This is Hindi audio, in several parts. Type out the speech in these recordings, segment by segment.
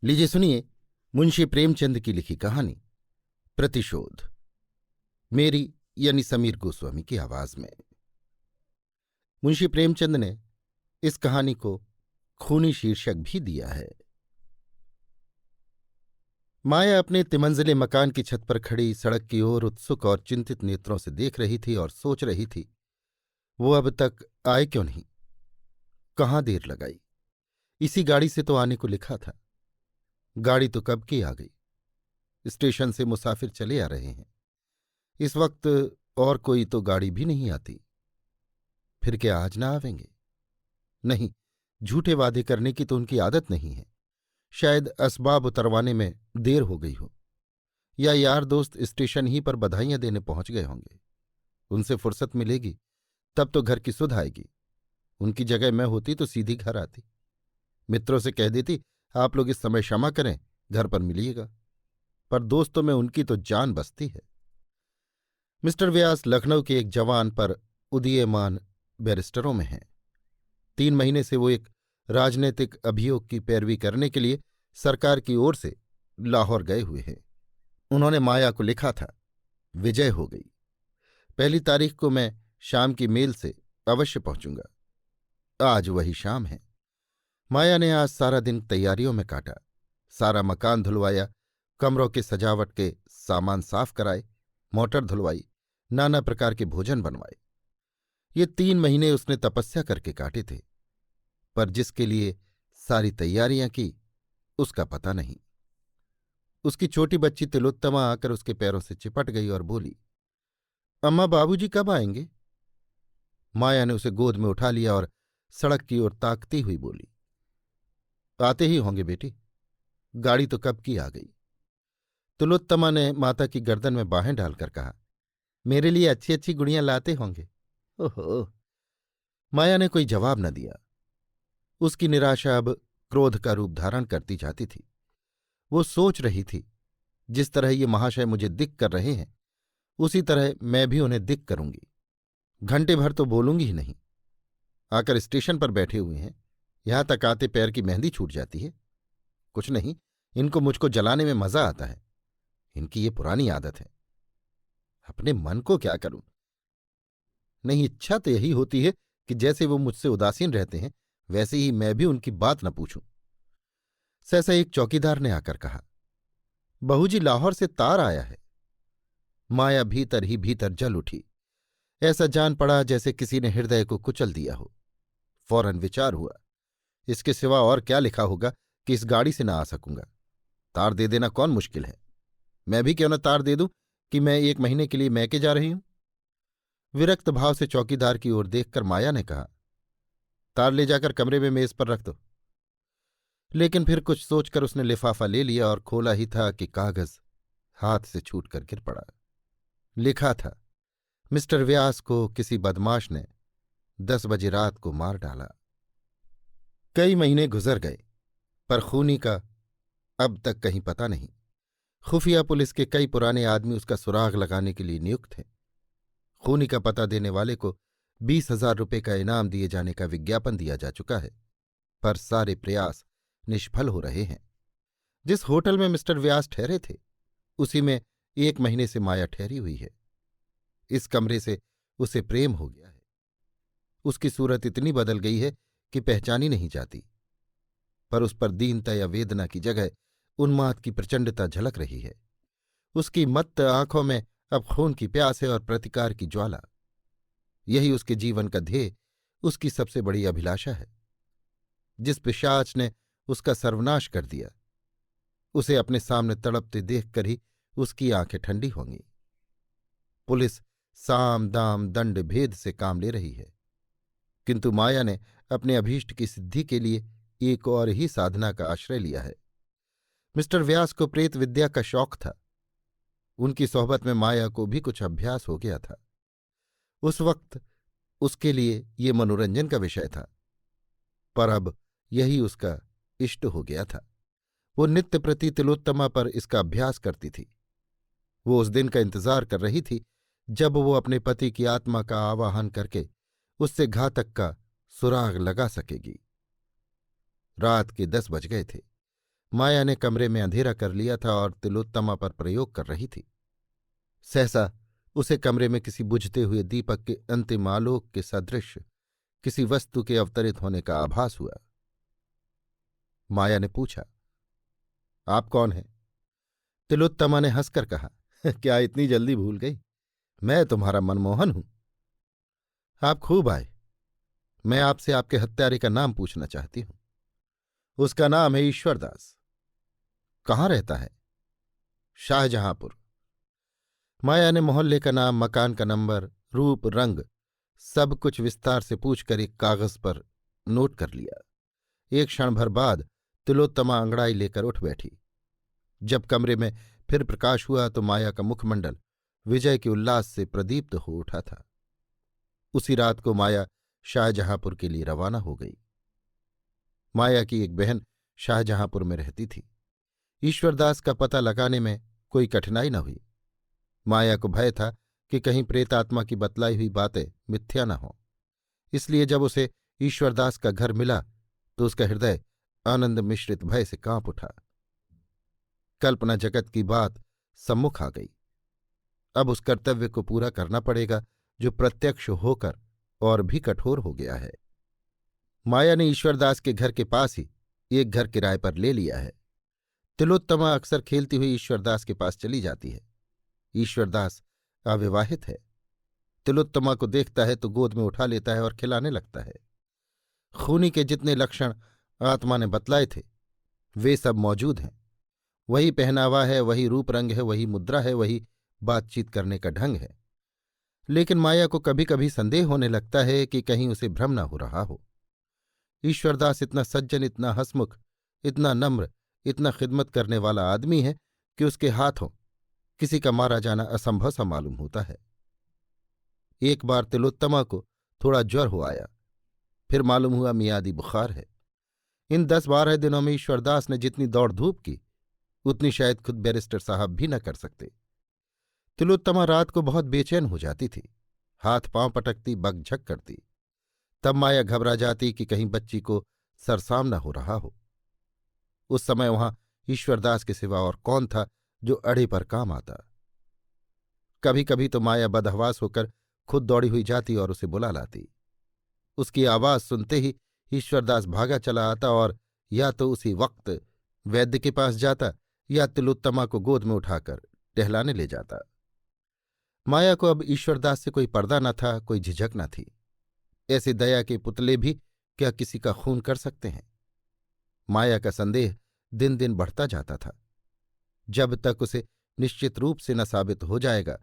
लीजिए सुनिए मुंशी प्रेमचंद की लिखी कहानी प्रतिशोध, मेरी यानी समीर गोस्वामी की आवाज में। मुंशी प्रेमचंद ने इस कहानी को खूनी शीर्षक भी दिया है। माया अपने तिमंजिले मकान की छत पर खड़ी सड़क की ओर उत्सुक और चिंतित नेत्रों से देख रही थी और सोच रही थी, वो अब तक आए क्यों नहीं, कहाँ देर लगाई। इसी गाड़ी से तो आने को लिखा था। गाड़ी तो कब की आ गई। स्टेशन से मुसाफिर चले आ रहे हैं। इस वक्त और कोई तो गाड़ी भी नहीं आती। फिर क्या आज ना आवेंगे? नहीं, झूठे वादे करने की तो उनकी आदत नहीं है। शायद असबाब उतरवाने में देर हो गई हो, या यार दोस्त स्टेशन ही पर बधाइयां देने पहुंच गए होंगे। उनसे फुर्सत मिलेगी तब तो घर की सुध आएगी। उनकी जगह मैं होती तो सीधी घर आती, मित्रों से कह देती आप लोग इस समय क्षमा करें, घर पर मिलिएगा। पर दोस्तों में उनकी तो जान बसती है। मिस्टर व्यास लखनऊ के एक जवान पर उदीयमान बैरिस्टरों में हैं। 3 महीने से वो एक राजनीतिक अभियोग की पैरवी करने के लिए सरकार की ओर से लाहौर गए हुए हैं। उन्होंने माया को लिखा था, विजय हो गई। 1 तारीख को मैं शाम की मेल से अवश्य पहुंचूंगा। आज वही शाम है। माया ने आज सारा दिन तैयारियों में काटा। सारा मकान धुलवाया, कमरों के सजावट के सामान साफ कराए, मोटर धुलवाई, नाना प्रकार के भोजन बनवाए। ये 3 महीने उसने तपस्या करके काटे थे, पर जिसके लिए सारी तैयारियां की उसका पता नहीं। उसकी छोटी बच्ची तिलोत्तमा आकर उसके पैरों से चिपट गई और बोली, अम्मा बाबूजी कब आएंगे? माया ने उसे गोद में उठा लिया और सड़क की ओर ताकती हुई बोली, आते ही होंगे बेटी, गाड़ी तो कब की आ गई। तिलोत्तमा ने माता की गर्दन में बाहें डालकर कहा, मेरे लिए अच्छी अच्छी गुड़ियां लाते होंगे। ओहो। माया ने कोई जवाब न दिया। उसकी निराशा अब क्रोध का रूप धारण करती जाती थी। वो सोच रही थी, जिस तरह ये महाशय मुझे दिक कर रहे हैं उसी तरह मैं भी उन्हें दिक करूंगी। घंटे भर तो बोलूंगी ही नहीं। आकर स्टेशन पर बैठे हुए हैं, यहां तक आते पैर की मेहंदी छूट जाती है। कुछ नहीं, इनको मुझको जलाने में मजा आता है। इनकी ये पुरानी आदत है। अपने मन को क्या करूं? नहीं, इच्छा तो यही होती है कि जैसे वो मुझसे उदासीन रहते हैं वैसे ही मैं भी उनकी बात न पूछूं। सहसा एक चौकीदार ने आकर कहा, बहूजी लाहौर से तार आया है। माया भीतर ही भीतर जल उठी। ऐसा जान पड़ा जैसे किसी ने हृदय को कुचल दिया हो। फौरन विचार हुआ, इसके सिवा और क्या लिखा होगा कि इस गाड़ी से ना आ सकूंगा। तार दे देना कौन मुश्किल है। मैं भी क्यों न तार दे दूं कि मैं 1 महीने के लिए मैके जा रही हूं। विरक्त भाव से चौकीदार की ओर देखकर माया ने कहा, तार ले जाकर कमरे में मेज पर रख दो। लेकिन फिर कुछ सोचकर उसने लिफाफा ले लिया और खोला ही था कि कागज हाथ से छूटकर गिर पड़ा। लिखा था, मिस्टर व्यास को किसी बदमाश ने 10 बजे रात को मार डाला। कई महीने गुजर गए, पर खूनी का अब तक कहीं पता नहीं। खुफिया पुलिस के कई पुराने आदमी उसका सुराग लगाने के लिए नियुक्त हैं। खूनी का पता देने वाले को 20,000 रुपये का इनाम दिए जाने का विज्ञापन दिया जा चुका है, पर सारे प्रयास निष्फल हो रहे हैं। जिस होटल में मिस्टर व्यास ठहरे थे उसी में 1 महीने से माया ठहरी हुई है। इस कमरे से उसे प्रेम हो गया है। उसकी सूरत इतनी बदल गई है कि पहचानी नहीं जाती, पर उस पर दीनता या वेदना की जगह उन्माद की प्रचंडता झलक रही है। उसकी मत्त आंखों में अब खून की प्यास है और प्रतिकार की ज्वाला। यही उसके जीवन का ध्येय, उसकी सबसे बड़ी अभिलाषा है। जिस पिशाच ने उसका सर्वनाश कर दिया उसे अपने सामने तड़पते देखकर ही उसकी आंखें ठंडी होंगी। पुलिस साम दाम दंड भेद से काम ले रही है, किंतु माया ने अपने अभीष्ट की सिद्धि के लिए एक और ही साधना का आश्रय लिया है। मिस्टर व्यास को प्रेत विद्या का शौक था। उनकी सोहबत में माया को भी कुछ अभ्यास हो गया था। उस वक्त उसके लिए ये मनोरंजन का विषय था, पर अब यही उसका इष्ट हो गया था। वो नित्य प्रति तिलोत्तमा पर इसका अभ्यास करती थी। वो उस दिन का इंतजार कर रही थी जब वो अपने पति की आत्मा का आवाहन करके उससे घातक का सुराग लगा सकेगी। रात के 10 बज गए थे। माया ने कमरे में अंधेरा कर लिया था और तिलोत्तमा पर प्रयोग कर रही थी। सहसा उसे कमरे में किसी बुझते हुए दीपक के अंतिम आलोक के सदृश किसी वस्तु के अवतरित होने का आभास हुआ। माया ने पूछा, आप कौन हैं? तिलोत्तमा ने हंसकर कहा, क्या इतनी जल्दी भूल गई? मैं तुम्हारा मनमोहन हूं। आप खूब आए। मैं आपसे आपके हत्यारे का नाम पूछना चाहती हूं। उसका नाम है ईश्वरदास। कहाँ रहता है? शाहजहांपुर। माया ने मोहल्ले का नाम, मकान का नंबर, रूप, रंग सब कुछ विस्तार से पूछकर एक कागज पर नोट कर लिया। एक क्षण भर बाद तिलोत्तमा अंगड़ाई लेकर उठ बैठी। जब कमरे में फिर प्रकाश हुआ तो माया का मुखमंडल विजय के उल्लास से प्रदीप्त हो उठा था। उसी रात को माया शाहजहांपुर के लिए रवाना हो गई। माया की एक बहन शाहजहांपुर में रहती थी। ईश्वरदास का पता लगाने में कोई कठिनाई न हुई। माया को भय था कि कहीं प्रेतात्मा की बतलाई हुई बातें मिथ्या न हों। इसलिए जब उसे ईश्वरदास का घर मिला तो उसका हृदय आनंद मिश्रित भय से कांप उठा। कल्पना जगत की बात सम्मुख आ गई। अब उस कर्तव्य को पूरा करना पड़ेगा जो प्रत्यक्ष होकर और भी कठोर हो गया है। माया ने ईश्वरदास के घर के पास ही एक घर किराए पर ले लिया है। तिलोत्तमा अक्सर खेलती हुई ईश्वरदास के पास चली जाती है। ईश्वरदास अविवाहित है। तिलोत्तमा को देखता है तो गोद में उठा लेता है और खिलाने लगता है। खूनी के जितने लक्षण आत्मा ने बतलाए थे वे सब मौजूद हैं। वही पहनावा है, वही रूप रंग है, वही मुद्रा है, वही बातचीत करने का ढंग है। लेकिन माया को कभी कभी संदेह होने लगता है कि कहीं उसे भ्रम न हो रहा हो। ईश्वरदास इतना सज्जन, इतना हंसमुख, इतना नम्र, इतना खिदमत करने वाला आदमी है कि उसके हाथों किसी का मारा जाना असंभव सा मालूम होता है। एक बार तिलोत्तमा को थोड़ा ज्वर हो आया, फिर मालूम हुआ मियादी बुखार है। इन 10-12 दिनों में ईश्वरदास ने जितनी दौड़ धूप की उतनी शायद खुद बैरिस्टर साहब भी न कर सकते। तिलोत्तमा रात को बहुत बेचैन हो जाती थी, हाथ पांव पटकती, बकझक करती। तब माया घबरा जाती कि कहीं बच्ची को सरसाम न हो रहा हो। उस समय वहां ईश्वरदास के सिवा और कौन था जो अड़े पर काम आता। कभी कभी तो माया बदहवास होकर खुद दौड़ी हुई जाती और उसे बुला लाती। उसकी आवाज सुनते ही ईश्वरदास भागा चला आता और या तो उसी वक्त वैद्य के पास जाता या तिलोत्तमा को गोद में उठाकर टहलाने ले जाता। माया को अब ईश्वरदास से कोई पर्दा न था, कोई झिझक न थी। ऐसे दया के पुतले भी क्या किसी का खून कर सकते हैं? माया का संदेह दिन दिन बढ़ता जाता था। जब तक उसे निश्चित रूप से न साबित हो जाएगा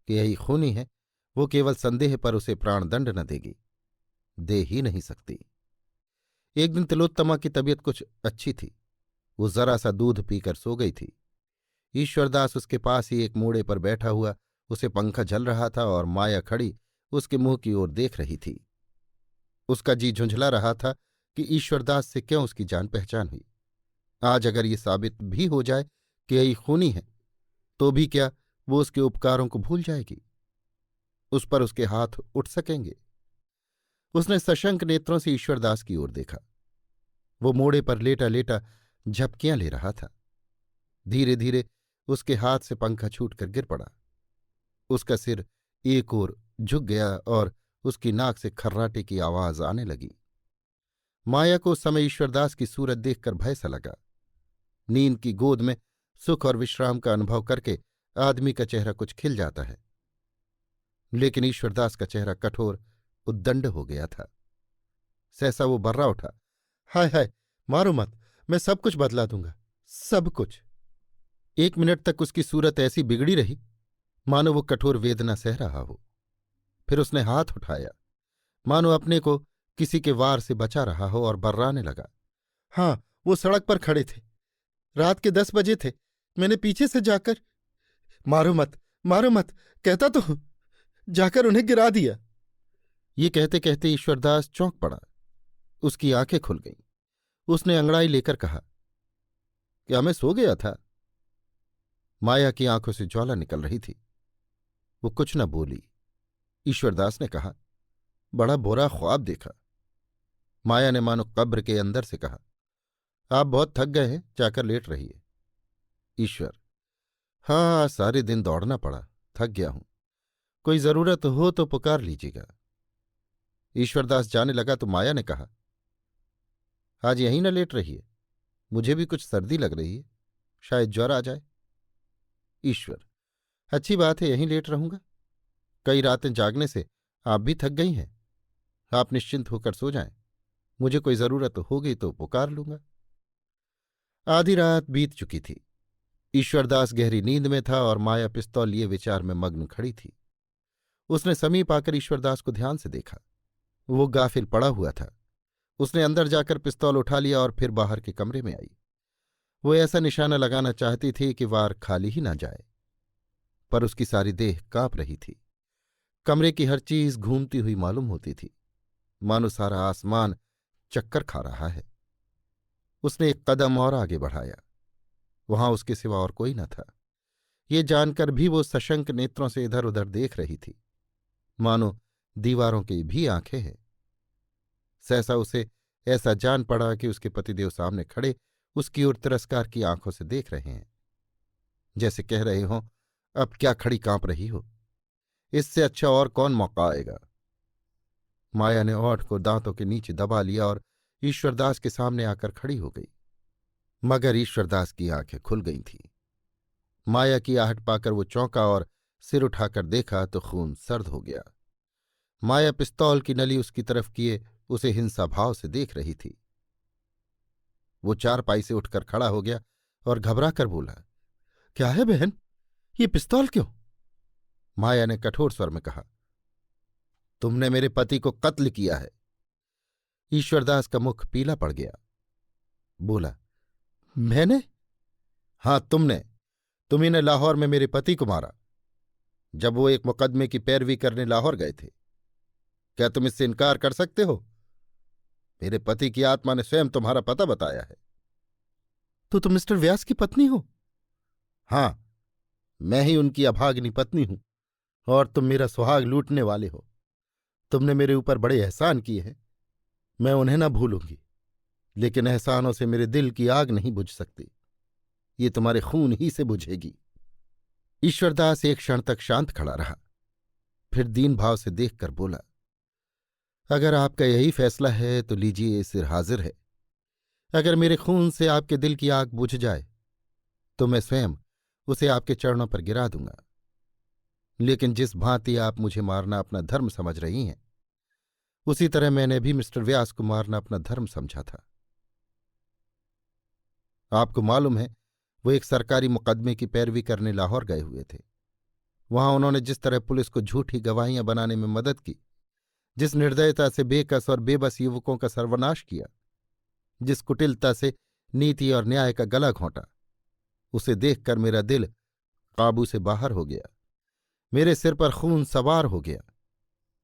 कि यही खूनी है, वो केवल संदेह पर उसे प्राणदंड न देगी, दे ही नहीं सकती। एक दिन तिलोत्तमा की तबीयत कुछ अच्छी थी। वो जरा सा दूध पीकर सो गई थी। ईश्वरदास उसके पास ही एक मोड़े पर बैठा हुआ, उसे पंखा झल रहा था और माया खड़ी उसके मुंह की ओर देख रही थी। उसका जी झुंझला रहा था कि ईश्वरदास से क्यों उसकी जान पहचान हुई। आज अगर ये साबित भी हो जाए कि यही खूनी है तो भी क्या वो उसके उपकारों को भूल जाएगी? उस पर उसके हाथ उठ सकेंगे? उसने सशंक नेत्रों से ईश्वरदास की ओर देखा। वो मोड़े पर लेटा लेटा झपकियां ले रहा था। धीरे धीरे उसके हाथ से पंखा छूटकर गिर पड़ा। उसका सिर एक ओर झुक गया और उसकी नाक से खर्राटे की आवाज आने लगी। माया को उस समय ईश्वरदास की सूरत देखकर भय सा लगा। नींद की गोद में सुख और विश्राम का अनुभव करके आदमी का चेहरा कुछ खिल जाता है, लेकिन ईश्वरदास का चेहरा कठोर उद्दंड हो गया था। सहसा वो बर्रा उठा, हाय हाय, मारो मत, मैं सब कुछ बदला दूंगा, सब कुछ। 1 मिनट तक उसकी सूरत ऐसी बिगड़ी रही मानो वो कठोर वेदना सह रहा हो। फिर उसने हाथ उठाया मानो अपने को किसी के वार से बचा रहा हो और बर्राने लगा, हाँ, वो सड़क पर खड़े थे, रात के 10 बजे थे। मैंने पीछे से जाकर, मारो मत, मारो मत कहता तो हूं, जाकर उन्हें गिरा दिया। ये कहते कहते ईश्वरदास चौंक पड़ा। उसकी आंखें खुल गईं। उसने अंगड़ाई लेकर कहा, क्या मैं सो गया था? माया की आंखों से ज्वाला निकल रही थी। वो कुछ न बोली। ईश्वरदास ने कहा, बड़ा बुरा ख्वाब देखा। माया ने मानो कब्र के अंदर से कहा, आप बहुत थक गए हैं, जाकर लेट रहिए। ईश्वर: हाँ, आज सारे दिन दौड़ना पड़ा, थक गया हूं। कोई जरूरत हो तो पुकार लीजिएगा। ईश्वरदास जाने लगा तो माया ने कहा, आज यहीं न लेट रहिए, मुझे भी कुछ सर्दी लग रही है, शायद ज्वर आ जाए। ईश्वर: अच्छी बात है, यहीं लेट रहूंगा। कई रातें जागने से आप भी थक गई हैं। आप निश्चिंत होकर सो जाएं, मुझे कोई जरूरत होगी तो पुकार लूंगा। आधी रात बीत चुकी थी। ईश्वरदास गहरी नींद में था और माया पिस्तौल लिए विचार में मग्न खड़ी थी। उसने समीप आकर ईश्वरदास को ध्यान से देखा। वो गाफिल पड़ा हुआ था। उसने अंदर जाकर पिस्तौल उठा लिया और फिर बाहर के कमरे में आई। वो ऐसा निशाना लगाना चाहती थी कि वार खाली ही ना जाए, पर उसकी सारी देह कांप रही थी। कमरे की हर चीज घूमती हुई मालूम होती थी, मानो सारा आसमान चक्कर खा रहा है। उसने एक कदम और आगे बढ़ाया। वहां उसके सिवा और कोई न था। ये जानकर भी वो सशंक नेत्रों से इधर उधर देख रही थी, मानो दीवारों की भी आंखें हैं। सहसा उसे ऐसा जान पड़ा कि उसके पतिदेव सामने खड़े उसकी ओर तिरस्कार की आंखों से देख रहे हैं, जैसे कह रहे हों, अब क्या खड़ी कांप रही हो, इससे अच्छा और कौन मौका आएगा। माया ने ओठ को दांतों के नीचे दबा लिया और ईश्वरदास के सामने आकर खड़ी हो गई। मगर ईश्वरदास की आंखें खुल गई थीं। माया की आहट पाकर वो चौंका और सिर उठाकर देखा तो खून सर्द हो गया। माया पिस्तौल की नली उसकी तरफ किए उसे हिंसा भाव से देख रही थी। वो चारपाई से उठकर खड़ा हो गया और घबरा कर बोला, क्या है बहन, ये पिस्तौल क्यों? माया ने कठोर स्वर में कहा, तुमने मेरे पति को कत्ल किया है। ईश्वरदास का मुख पीला पड़ गया। बोला, मैंने? हाँ, तुम्ही ने लाहौर में मेरे पति को मारा, जब वो एक मुकदमे की पैरवी करने लाहौर गए थे। क्या तुम इससे इनकार कर सकते हो? मेरे पति की आत्मा ने स्वयं तुम्हारा पता बताया है। तो तुम मिस्टर व्यास की पत्नी हो? हाँ, मैं ही उनकी अभागिनी पत्नी हूं, और तुम मेरा सुहाग लूटने वाले हो। तुमने मेरे ऊपर बड़े एहसान किए हैं, मैं उन्हें ना भूलूंगी, लेकिन एहसानों से मेरे दिल की आग नहीं बुझ सकती, ये तुम्हारे खून ही से बुझेगी। ईश्वरदास एक क्षण तक शांत खड़ा रहा, फिर दीन भाव से देखकर बोला, अगर आपका यही फैसला है तो लीजिए, सिर हाजिर है। अगर मेरे खून से आपके दिल की आग बुझ जाए तो मैं स्वयं उसे आपके चरणों पर गिरा दूंगा। लेकिन जिस भांति आप मुझे मारना अपना धर्म समझ रही हैं, उसी तरह मैंने भी मिस्टर व्यास को मारना अपना धर्म समझा था। आपको मालूम है, वो एक सरकारी मुकदमे की पैरवी करने लाहौर गए हुए थे। वहां उन्होंने जिस तरह पुलिस को झूठी गवाहियां बनाने में मदद की, जिस निर्दयता से बेकस और बेबस युवकों का सर्वनाश किया, जिस कुटिलता से नीति और न्याय का गला घोंटा, उसे देखकर मेरा दिल काबू से बाहर हो गया। मेरे सिर पर खून सवार हो गया।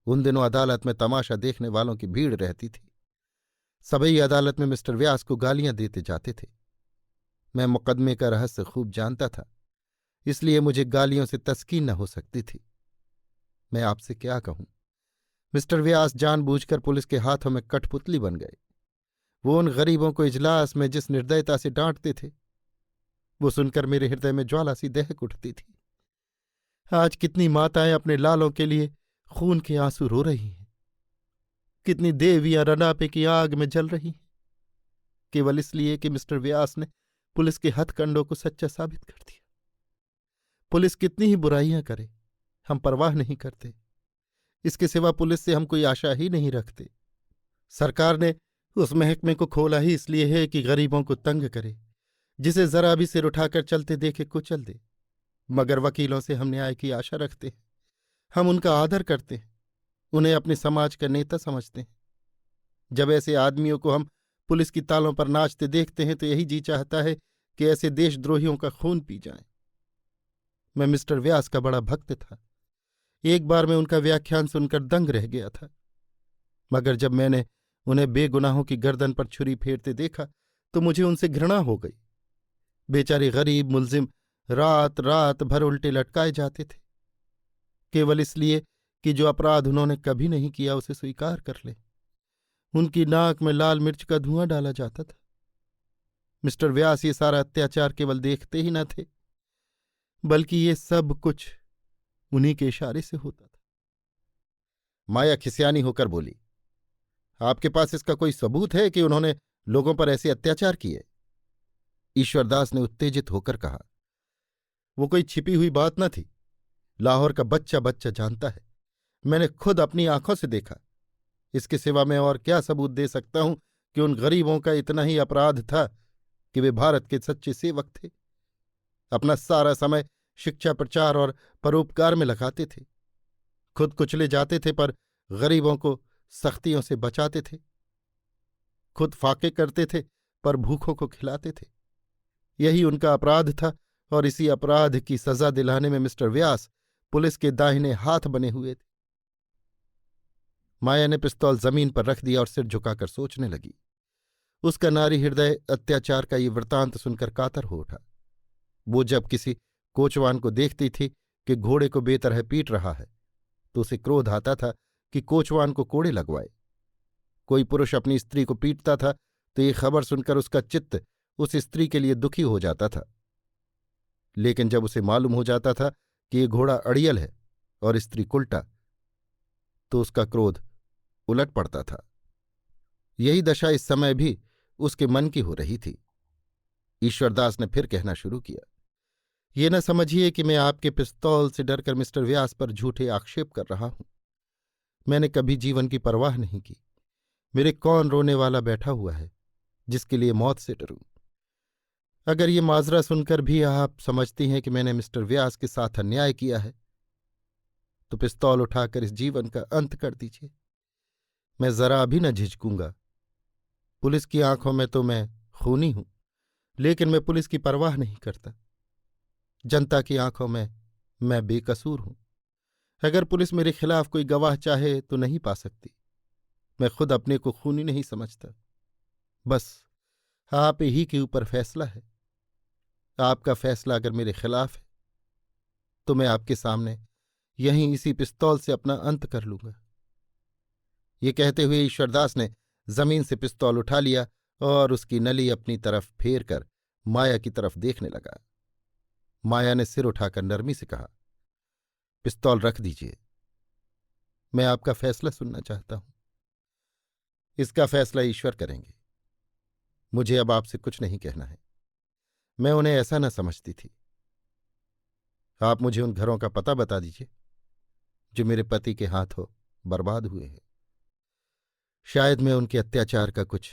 उन दिनों अदालत में तमाशा देखने वालों की भीड़ रहती थी। सभी अदालत में मिस्टर व्यास को गालियां देते जाते थे। मैं मुकदमे का रहस्य खूब जानता था, इसलिए मुझे गालियों से तस्कीन न हो सकती थी। मैं आपसे क्या कहूं, मिस्टर व्यास जानबूझकर पुलिस के हाथों में कठपुतली बन गए। वो उन गरीबों को इजलास में जिस निर्दयता से डांटते थे, वो सुनकर मेरे हृदय में ज्वाला सी दहक उठती थी। आज कितनी माताएं अपने लालों के लिए खून के आंसू रो रही हैं, कितनी देवियां रनापे की आग में जल रही हैं, केवल इसलिए कि मिस्टर व्यास ने पुलिस के हथकंडों को सच्चा साबित कर दिया। पुलिस कितनी ही बुराइयां करे, हम परवाह नहीं करते। इसके सिवा पुलिस से हम कोई आशा ही नहीं रखते। सरकार ने उस महकमे को खोला ही इसलिए है कि गरीबों को तंग करे, जिसे जरा भी सिर उठाकर चलते देखे कुचल दे। मगर वकीलों से हम न्याय की आशा रखते हैं, हम उनका आदर करते हैं, उन्हें अपने समाज का नेता समझते हैं। जब ऐसे आदमियों को हम पुलिस की तालों पर नाचते देखते हैं तो यही जी चाहता है कि ऐसे देशद्रोहियों का खून पी जाएं। मैं मिस्टर व्यास का बड़ा भक्त था। एक बार मैं उनका व्याख्यान सुनकर दंग रह गया था, मगर जब मैंने उन्हें बेगुनाहों की गर्दन पर छुरी फेरते देखा तो मुझे उनसे घृणा हो गई। बेचारे गरीब मुल्जिम रात रात भर उल्टे लटकाए जाते थे, केवल इसलिए कि जो अपराध उन्होंने कभी नहीं किया उसे स्वीकार कर ले। उनकी नाक में लाल मिर्च का धुआं डाला जाता था। मिस्टर व्यास ये सारा अत्याचार केवल देखते ही न थे, बल्कि ये सब कुछ उन्हीं के इशारे से होता था। माया खिसियानी होकर बोली, आपके पास इसका कोई सबूत है कि उन्होंने लोगों पर ऐसे अत्याचार किए? ईश्वरदास ने उत्तेजित होकर कहा, वो कोई छिपी हुई बात न थी। लाहौर का बच्चा बच्चा जानता है। मैंने खुद अपनी आंखों से देखा। इसके सिवा मैं और क्या सबूत दे सकता हूं कि उन गरीबों का इतना ही अपराध था कि वे भारत के सच्चे सेवक थे, अपना सारा समय शिक्षा प्रचार और परोपकार में लगाते थे, खुद कुचले जाते थे पर गरीबों को सख्तियों से बचाते थे, खुद फाके करते थे पर भूखों को खिलाते थे। यही उनका अपराध था और इसी अपराध की सजा दिलाने में मिस्टर व्यास पुलिस के दाहिने हाथ बने हुए थे। माया ने पिस्तौल जमीन पर रख दिया और सिर झुकाकर सोचने लगी। उसका नारी हृदय अत्याचार का ये वृत्तांत सुनकर कातर हो उठा। वो जब किसी कोचवान को देखती थी कि घोड़े को बेतरह पीट रहा है तो उसे क्रोध आता था कि कोचवान को कोड़े लगवाए। कोई पुरुष अपनी स्त्री को पीटता था तो ये खबर सुनकर उसका चित्त उस स्त्री के लिए दुखी हो जाता था, लेकिन जब उसे मालूम हो जाता था कि ये घोड़ा अड़ियल है और स्त्री कुल्टा, तो उसका क्रोध उलट पड़ता था। यही दशा इस समय भी उसके मन की हो रही थी। ईश्वरदास ने फिर कहना शुरू किया, ये न समझिए कि मैं आपके पिस्तौल से डरकर मिस्टर व्यास पर झूठे आक्षेप कर रहा हूं। मैंने कभी जीवन की परवाह नहीं की। मेरे कौन रोने वाला बैठा हुआ है जिसके लिए मौत से डरूं? अगर ये माजरा सुनकर भी आप समझती हैं कि मैंने मिस्टर व्यास के साथ अन्याय किया है तो पिस्तौल उठाकर इस जीवन का अंत कर दीजिए। मैं जरा भी न झिझकूंगा। पुलिस की आंखों में तो मैं खूनी हूं, लेकिन मैं पुलिस की परवाह नहीं करता। जनता की आंखों में मैं बेकसूर हूं। अगर पुलिस मेरे खिलाफ कोई गवाह चाहे तो नहीं पा सकती। मैं खुद अपने को खूनी नहीं समझता। बस आप ही के ऊपर फैसला है। आपका फैसला अगर मेरे खिलाफ है तो मैं आपके सामने यहीं इसी पिस्तौल से अपना अंत कर लूंगा। ये कहते हुए ईश्वरदास ने जमीन से पिस्तौल उठा लिया और उसकी नली अपनी तरफ फेर कर माया की तरफ देखने लगा। माया ने सिर उठाकर नरमी से कहा, पिस्तौल रख दीजिए। मैं आपका फैसला सुनना चाहता हूं। इसका फैसला ईश्वर करेंगे। मुझे अब आपसे कुछ नहीं कहना है। मैं उन्हें ऐसा न समझती थी। आप मुझे उन घरों का पता बता दीजिए जो मेरे पति के हाथों बर्बाद हुए हैं। शायद मैं उनके अत्याचार का कुछ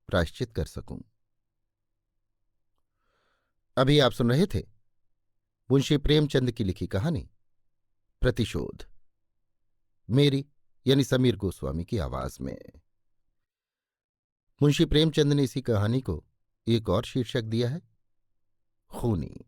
प्रायश्चित कर सकूं। अभी आप सुन रहे थे मुंशी प्रेमचंद की लिखी कहानी प्रतिशोध, मेरी यानी समीर गोस्वामी की आवाज में। मुंशी प्रेमचंद ने इसी कहानी को एक और शीर्षक दिया है, खूनी।